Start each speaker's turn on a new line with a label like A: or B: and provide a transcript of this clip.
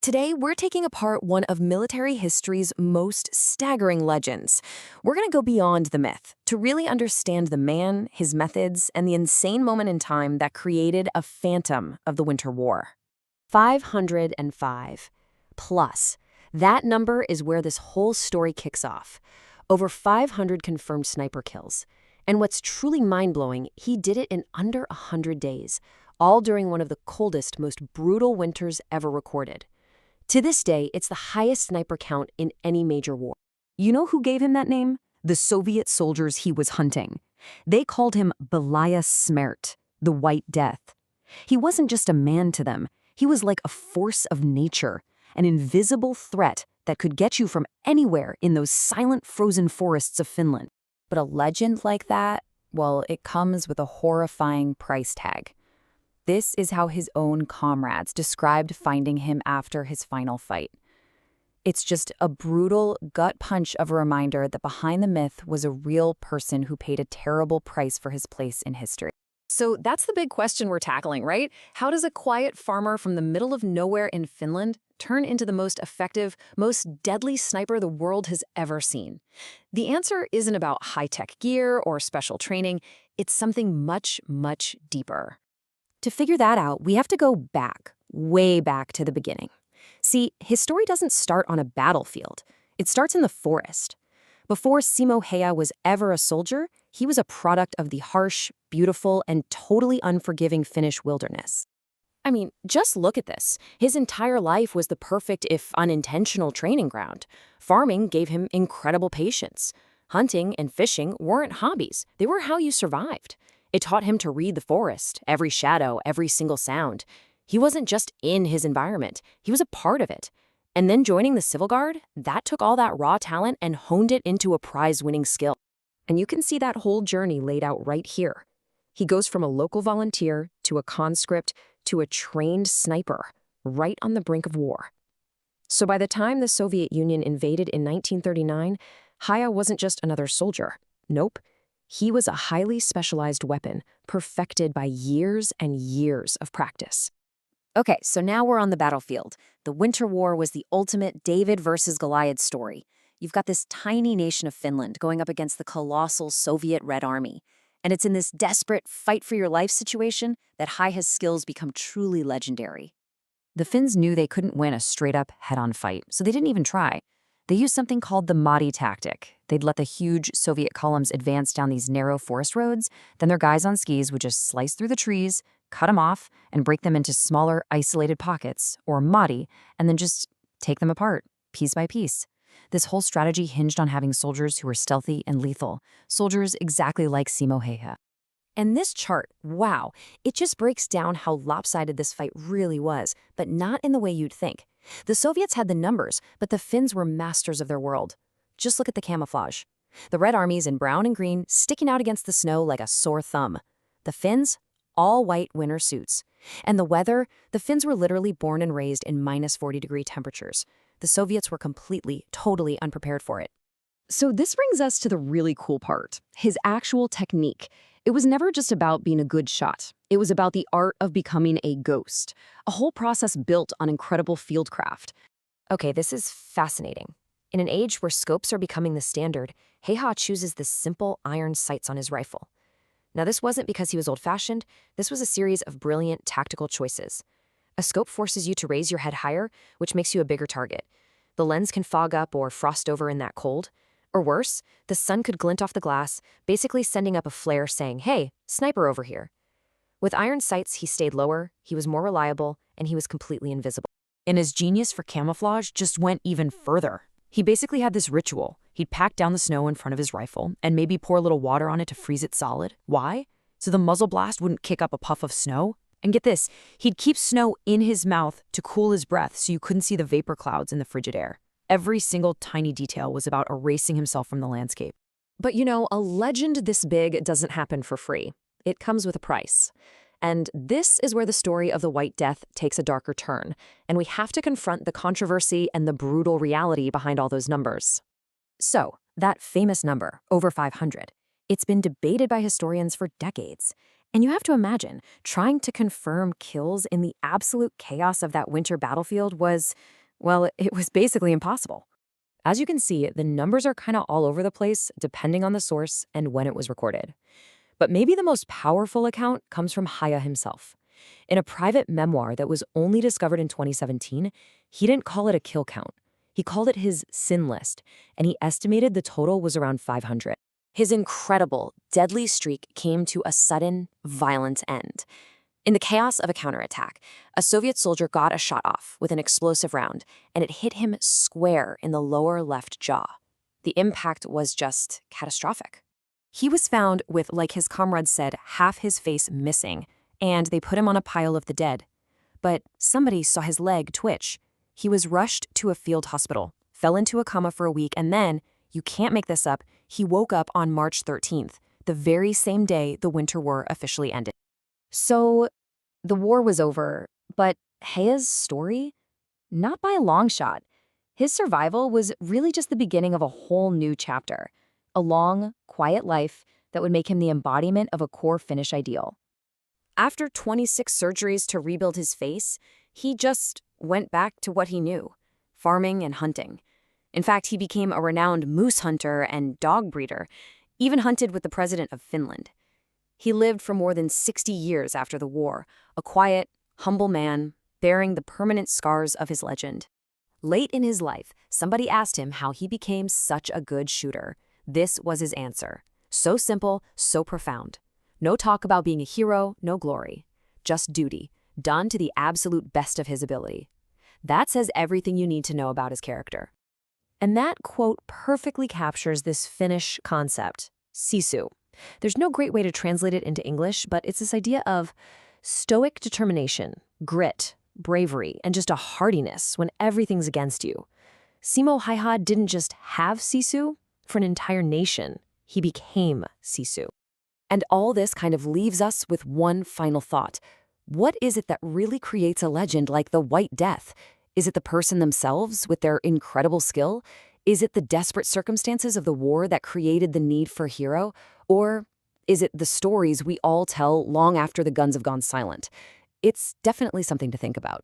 A: Today, we're taking apart one of military history's most staggering legends. We're going to go beyond the myth to really understand the man, his methods, and the insane moment in time that created a phantom of the Winter War. 505 plus. That number is where this whole story kicks off. Over 500 confirmed sniper kills. And what's truly mind-blowing, he did it in under 100 days, all during one of the coldest, most brutal winters ever recorded. To this day, it's the highest sniper count in any major war. You know who gave him that name? The Soviet soldiers he was hunting. They called him Belaya Smert, the White Death. He wasn't just a man to them. He was like a force of nature, an invisible threat that could get you from anywhere in those silent frozen forests of Finland.
B: But a legend like that, well, it comes with a horrifying price tag. This is how his own comrades described finding him after his final fight. It's just a brutal gut punch of a reminder that behind the myth was a real person who paid a terrible price for his place in history.
A: So that's the big question we're tackling, right? How does a quiet farmer from the middle of nowhere in Finland turn into the most effective, most deadly sniper the world has ever seen? The answer isn't about high-tech gear or special training. It's something much, much deeper. To figure that out, we have to go back, way back to the beginning. See, his story doesn't start on a battlefield. It starts in the forest. Before Simo Häyhä was ever a soldier, he was a product of the harsh, beautiful, and totally unforgiving Finnish wilderness. I mean, just look at this. His entire life was the perfect, if unintentional, training ground. Farming gave him incredible patience. Hunting and fishing weren't hobbies. They were how you survived. It taught him to read the forest, every shadow, every single sound. He wasn't just in his environment, he was a part of it. And then joining the Civil Guard, that took all that raw talent and honed it into a prize-winning skill. And you can see that whole journey laid out right here. He goes from a local volunteer to a conscript to a trained sniper, right on the brink of war. So by the time the Soviet Union invaded in 1939, Häyhä wasn't just another soldier. Nope. He was a highly specialized weapon, perfected by years and years of practice. Okay, so now we're on the battlefield. The Winter War was the ultimate David versus Goliath story. You've got this tiny nation of Finland going up against the colossal Soviet Red Army. And it's in this desperate fight-for-your-life situation that Häyhä's skills become truly legendary.
B: The Finns knew they couldn't win a straight-up head-on fight, so they didn't even try. They used something called the Madi tactic. They'd let the huge Soviet columns advance down these narrow forest roads, then their guys on skis would just slice through the trees, cut them off, and break them into smaller, isolated pockets, or Madi, and then just take them apart, piece by piece. This whole strategy hinged on having soldiers who were stealthy and lethal, soldiers exactly like Simo Häyhä.
A: And this chart, wow, it just breaks down how lopsided this fight really was, but not in the way you'd think. The Soviets had the numbers, but the Finns were masters of their world. Just look at the camouflage. The Red Armies in brown and green sticking out against the snow like a sore thumb. The Finns, all white winter suits. And the weather, the Finns were literally born and raised in minus 40-degree temperatures. The Soviets were completely, totally unprepared for it. So this brings us to the really cool part, his actual technique. It was never just about being a good shot. It was about the art of becoming a ghost, a whole process built on incredible fieldcraft. Okay, this is fascinating. In an age where scopes are becoming the standard, Häyhä chooses the simple iron sights on his rifle. Now, this wasn't because he was old-fashioned. This was a series of brilliant tactical choices. A scope forces you to raise your head higher, which makes you a bigger target. The lens can fog up or frost over in that cold. Or worse, the sun could glint off the glass, basically sending up a flare saying, "Hey, sniper over here." With iron sights, he stayed lower, he was more reliable, and he was completely invisible.
B: And his genius for camouflage just went even further. He basically had this ritual. He'd pack down the snow in front of his rifle and maybe pour a little water on it to freeze it solid. Why? So the muzzle blast wouldn't kick up a puff of snow. And get this, he'd keep snow in his mouth to cool his breath so you couldn't see the vapor clouds in the frigid air. Every single tiny detail was about erasing himself from the landscape.
A: But you know, a legend this big doesn't happen for free. It comes with a price. And this is where the story of the White Death takes a darker turn, and we have to confront the controversy and the brutal reality behind all those numbers. So, that famous number, over 500, it's been debated by historians for decades,
B: And you have to imagine, trying to confirm kills in the absolute chaos of that winter battlefield was, well, it was basically impossible. As you can see, the numbers are kind of all over the place depending on the source and when it was recorded. But maybe the most powerful account comes from Häyhä himself. In a private memoir that was only discovered in 2017, he didn't call it a kill count. He called it his sin list, and he estimated the total was around 500. His incredible, deadly streak came to a sudden, violent end. In the chaos of a counterattack, a Soviet soldier got a shot off with an explosive round, and it hit him square in the lower left jaw. The impact was just catastrophic. He was found with, like his comrades said, half his face missing, and they put him on a pile of the dead. But somebody saw his leg twitch. He was rushed to a field hospital, fell into a coma for a week, and then, you can't make this up, he woke up on March 13th, the very same day the Winter War officially ended. So, the war was over, but Häyhä's story? Not by a long shot. His survival was really just the beginning of a whole new chapter. A long, quiet life that would make him the embodiment of a core Finnish ideal. After 26 surgeries to rebuild his face, he just went back to what he knew, farming and hunting. In fact, he became a renowned moose hunter and dog breeder, even hunted with the president of Finland. He lived for more than 60 years after the war, a quiet, humble man, bearing the permanent scars of his legend. Late in his life, somebody asked him how he became such a good shooter. This was his answer. So simple, so profound. No talk about being a hero, no glory. Just duty, done to the absolute best of his ability. That says everything you need to know about his character. And that quote perfectly captures this Finnish concept, sisu. There's no great way to translate it into English, but it's this idea of stoic determination, grit, bravery, and just a hardiness when everything's against you. Simo Häyhä didn't just have sisu. For an entire nation, he became sisu. And all this kind of leaves us with one final thought. What is it that really creates a legend like the White Death? Is it the person themselves with their incredible skill? Is it the desperate circumstances of the war that created the need for a hero? Or is it the stories we all tell long after the guns have gone silent? It's definitely something to think about.